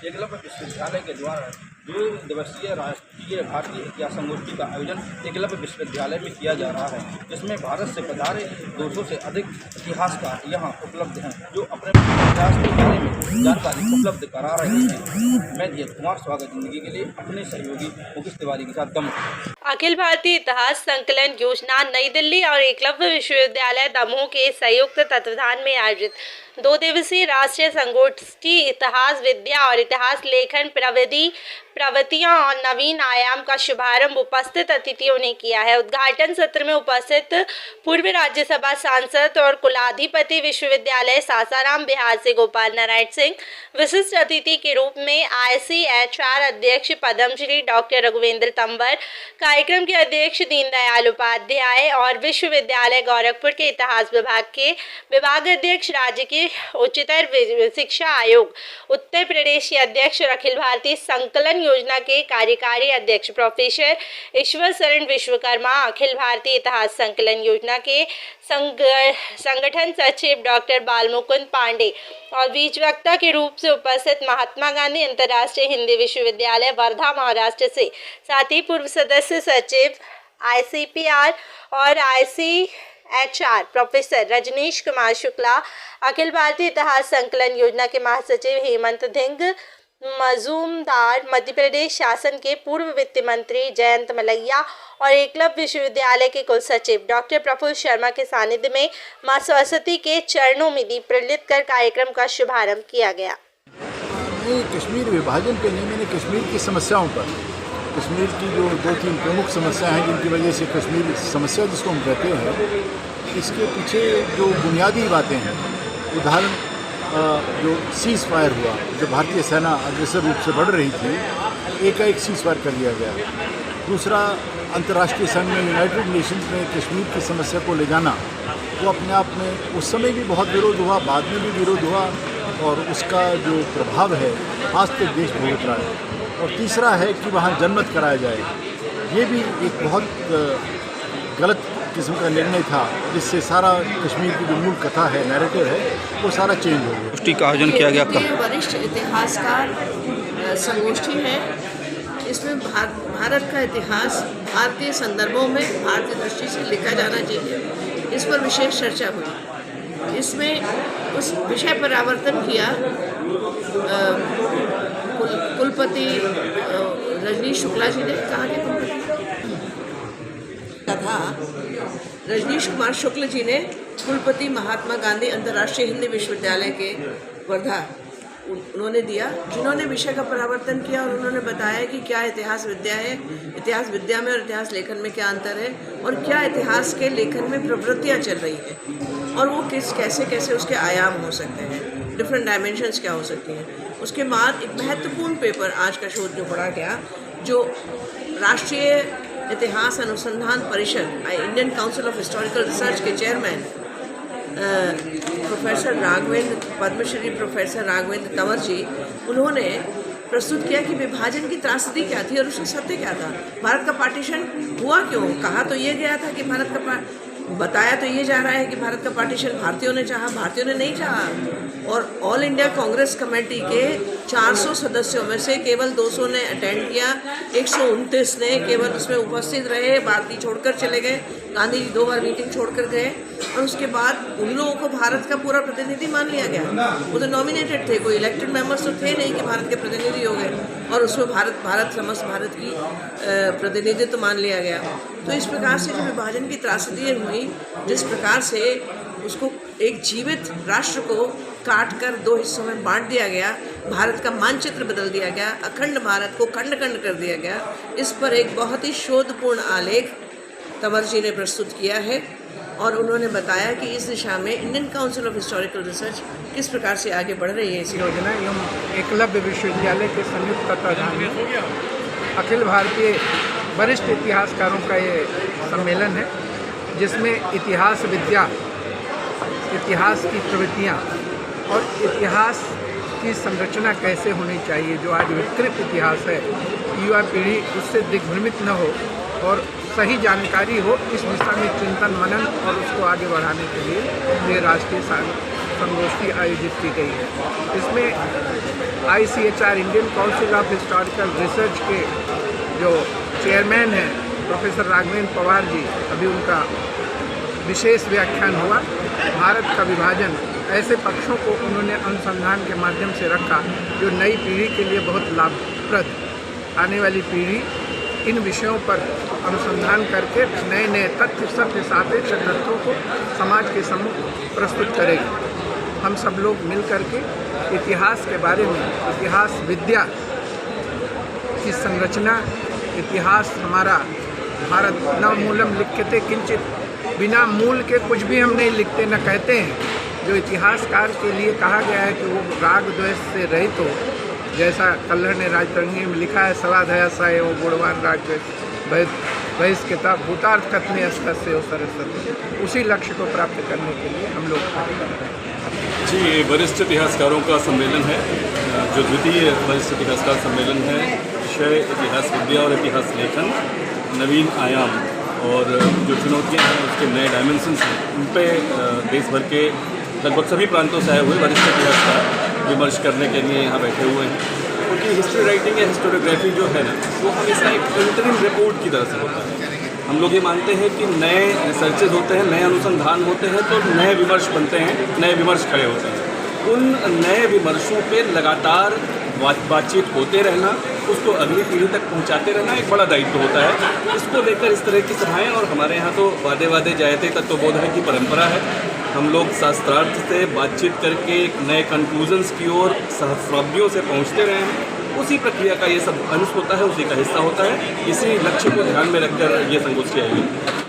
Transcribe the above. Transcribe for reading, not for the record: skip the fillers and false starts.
एकलव्य विश्वविद्यालय के द्वारा 2 दिवसीय राष्ट्रीय भारतीय इतिहास संगोष्ठी का आयोजन एकलव्य विश्वविद्यालय में किया जा रहा है, जिसमें भारत से पधारे 200 से अधिक इतिहासकार यहाँ उपलब्ध हैं, जो अपने इतिहास के बारे में जानकारी उपलब्ध करा रहे हैं। मैं धीरज कुमार, स्वागत जिंदगी के लिए अपने सहयोगी मुकेश तिवारी के साथ दमोह। अखिल भारतीय इतिहास संकलन योजना नई दिल्ली और एकलव्य विश्वविद्यालय दमोह के संयुक्त तत्वाधान में आयोजित 2 दिवसीय राष्ट्रीय संगोष्ठी इतिहास विद्या और इतिहास लेखन प्रवृत्तियां और नवीन आयाम का शुभारंभ उपस्थित अतिथियों ने किया है। उद्घाटन सत्र में उपस्थित पूर्व राज्यसभा सांसद और कुलाधिपति विश्वविद्यालय सासाराम बिहार से गोपाल नारायण सिंह, विशिष्ट अतिथि के रूप में ICHR अध्यक्ष पद्मश्री डॉक्टर रघुवेंद्र तंवर, कार्यक्रम के अध्यक्ष दीनदयाल उपाध्याय और विश्वविद्यालय गोरखपुर के इतिहास विभाग के विभागाध्यक्ष, राज्य के उच्चतर शिक्षा आयोग उत्तर प्रदेश के अध्यक्ष और अखिल भारतीय संकलन योजना के कार्यकारी अध्यक्ष प्रोफेसर ईश्वर शरण विश्वकर्मा, अखिल भारतीय इतिहास संकलन योजना के संगठन सचिव डॉक्टर बालमुकुंद पांडे और बीच वक्ता के रूप से उपस्थित महात्मा गांधी अंतर्राष्ट्रीय हिंदी विश्वविद्यालय वर्धा महाराष्ट्र से, साथ ही पूर्व सदस्य सचिव ICPR और ICHR प्रोफेसर रजनीश कुमार शुक्ला, अखिल भारतीय इतिहास संकलन योजना के महासचिव हेमंत धिंग मजूमदार, मध्य प्रदेश शासन के पूर्व वित्त मंत्री जयंत मलैया और एकलव्य विश्वविद्यालय के कुल सचिव डॉक्टर प्रफुल्ल शर्मा के सानिध्य में मां सरस्वती के चरणों में दीप प्रज्वलित कर कार्यक्रम का शुभारंभ किया गया। कश्मीर विभाजन के नहीं, मैंने कश्मीर की समस्याओं पर, कश्मीर की जो 2-3 प्रमुख समस्याएं हैं जिनकी वजह से कश्मीर समस्या जिसको हम कहते हैं, इसके पीछे जो बुनियादी बातें हैं, उदाहरण जो सीज़ फायर हुआ, जो भारतीय सेना अग्रसर रूप से बढ़ रही थी, एकाएक सीज़ फायर कर दिया गया। दूसरा, अंतर्राष्ट्रीय संघ में, यूनाइटेड नेशंस में कश्मीर की समस्या को ले जाना, वो अपने आप में उस समय भी बहुत विरोध हुआ, बाद में भी विरोध हुआ, और उसका जो प्रभाव है आज तक देश भुगत रहा है। और तीसरा है कि वहाँ जनमत कराया जाए, ये भी एक बहुत गलत किस्म का निर्णय था, जिससे सारा कश्मीर की जो मूल कथा है, नैरेटिव है, वो सारा चेंज हो गया। गोष्ठी का आयोजन किया गया। वरिष्ठ इतिहासकार संगोष्ठी है। इसमें भारत का इतिहास भारतीय संदर्भों में भारतीय दृष्टि से लिखा जाना चाहिए, इस पर विशेष चर्चा हुई। इसमें उस विषय पर आवर्तन किया कुलपति रजनीश शुक्ला जी ने, कहा कि तथा रजनीश कुमार शुक्ल जी ने, कुलपति महात्मा गांधी अंतर्राष्ट्रीय हिंदी विश्वविद्यालय के वर्धा, उन्होंने दिया, जिन्होंने विषय का परावर्तन किया और उन्होंने बताया कि क्या इतिहास विद्या है, इतिहास विद्या में और इतिहास लेखन में क्या अंतर है, और क्या इतिहास के लेखन में प्रवृत्तियाँ चल रही हैं, और वो कैसे उसके आयाम हो सकते हैं, डिफरेंट डायमेंशंस क्या हो सकती हैं। उसके बाद एक महत्वपूर्ण पेपर आज का शोध जो पढ़ा गया, जो राष्ट्रीय इतिहास अनुसंधान परिषद, Indian council of historical research के chairman professor Raghavendra, Padma Shri professor Raghavendra Tanwar ji, उन्होंने प्रस्तुत किया कि विभाजन की त्रासदी क्या थी और उसका सत्य क्या था। भारत का पार्टीशन हुआ क्यों? कहा तो ये गया था कि बताया तो ये जा रहा है कि भारत का पार्टीशन भारतीयों ने चाहा, भारतीयों ने नहीं चाहा। और ऑल इंडिया कांग्रेस कमेटी के 400 सदस्यों में से केवल 200 ने अटेंड किया, 129 ने केवल उसमें उपस्थित रहे, बाकी छोड़कर चले गए। गांधी जी 2 बार मीटिंग छोड़कर गए, और उसके बाद उन लोगों को भारत का पूरा प्रतिनिधि मान लिया गया। वो तो नॉमिनेटेड थे, कोई इलेक्टेड मेंबर्स तो थे नहीं कि भारत के प्रतिनिधि हो गए, और उसमें समस्त भारत की प्रतिनिधित्व मान लिया गया। तो इस प्रकार से जो विभाजन की त्रासदी हुई, जिस प्रकार से उसको एक जीवित राष्ट्र को काट कर 2 हिस्सों में बांट दिया गया, भारत का मानचित्र बदल दिया गया, अखंड भारत को खंड खंड कर दिया गया, इस पर एक बहुत ही शोधपूर्ण आलेख तंवर जी ने प्रस्तुत किया है। और उन्होंने बताया कि इस दिशा में Indian council of historical research किस प्रकार से आगे बढ़ रही है। इस योजना एवं एकलव्य विश्वविद्यालय के संयुक्त तत्वाधान में अखिल भारतीय वरिष्ठ इतिहासकारों का ये सम्मेलन है, जिसमें इतिहास विद्या, इतिहास की प्रवृत्तियाँ और इतिहास की संरचना कैसे होनी चाहिए, जो आज विकृत इतिहास है, युवा पीढ़ी उससे दिग्भ्रमित न हो और सही जानकारी हो, इस दिशा में चिंतन मनन और उसको आगे बढ़ाने के लिए ये राष्ट्रीय संगोष्ठी आयोजित की गई है। इसमें ICHR Indian council of historical research के जो चेयरमैन हैं प्रोफेसर राघवेंद्र पवार जी, अभी उनका विशेष व्याख्यान हुआ। भारत का विभाजन, ऐसे पक्षों को उन्होंने अनुसंधान के माध्यम से रखा जो नई पीढ़ी के लिए बहुत लाभप्रद, आने वाली पीढ़ी इन विषयों पर अनुसंधान करके नए नए तथ्य, सत्य, सापेक्ष तथ्यों को समाज के सम्मुख प्रस्तुत करेगी। हम सब लोग मिल करके इतिहास के बारे में, इतिहास विद्या की संरचना, इतिहास हमारा, भारत न मूलम लिख्यते किंचित, बिना मूल के कुछ भी हम नहीं लिखते न कहते हैं। जो इतिहासकार के लिए कहा गया है कि वो राग द्वेष से रहित हो, जैसा कल्हड़ ने राजतरंगी में लिखा है, सवाधया साए वो गुणवान राग द्वेष बहिष् किताब भूतार्थ कथने अस्तर से हो सरस्वती, उसी लक्ष्य को प्राप्त करने के लिए हम लोग आगे बढ़ रहे हैं। जी, ये वरिष्ठ इतिहासकारों का सम्मेलन है, जो द्वितीय वरिष्ठ इतिहासकार सम्मेलन है। विषय इतिहास विद्या और इतिहास लेखन, नवीन आयाम और जो चुनौतियां हैं उसके नए डायमेंशंस हैं, उन पर देश भर के लगभग सभी प्रांतों से आए हुए वरिष्ठ इतिहासकार विमर्श करने के लिए यहाँ बैठे हुए हैं। क्योंकि हिस्ट्री राइटिंग या हिस्टोरियोग्राफी जो है ना, वो हमेशा एक इंटरिम रिपोर्ट की तरह से होता है। हम लोग ये मानते हैं कि नए रिसर्चेज होते हैं, नए अनुसंधान होते हैं, तो नए विमर्श बनते हैं, नए विमर्श खड़े होते हैं। उन नए विमर्शों पे लगातार बातचीत होते रहना, उसको अगली पीढ़ी तक पहुंचाते रहना एक बड़ा दायित्व होता है। इसको लेकर इस तरह की सभाएं, और हमारे यहाँ तो वादे वादे जायते तत्वबोधन की परंपरा है। हम लोग शास्त्रार्थ से बातचीत करके एक नए कंक्लूजन्स की ओर सहस्राब्दियों से पहुँचते रहे हैं। उसी प्रक्रिया का ये सब अंश होता है, उसी का हिस्सा होता है। इसी लक्ष्य को ध्यान में रखकर ये संगोष्ठी आयोजित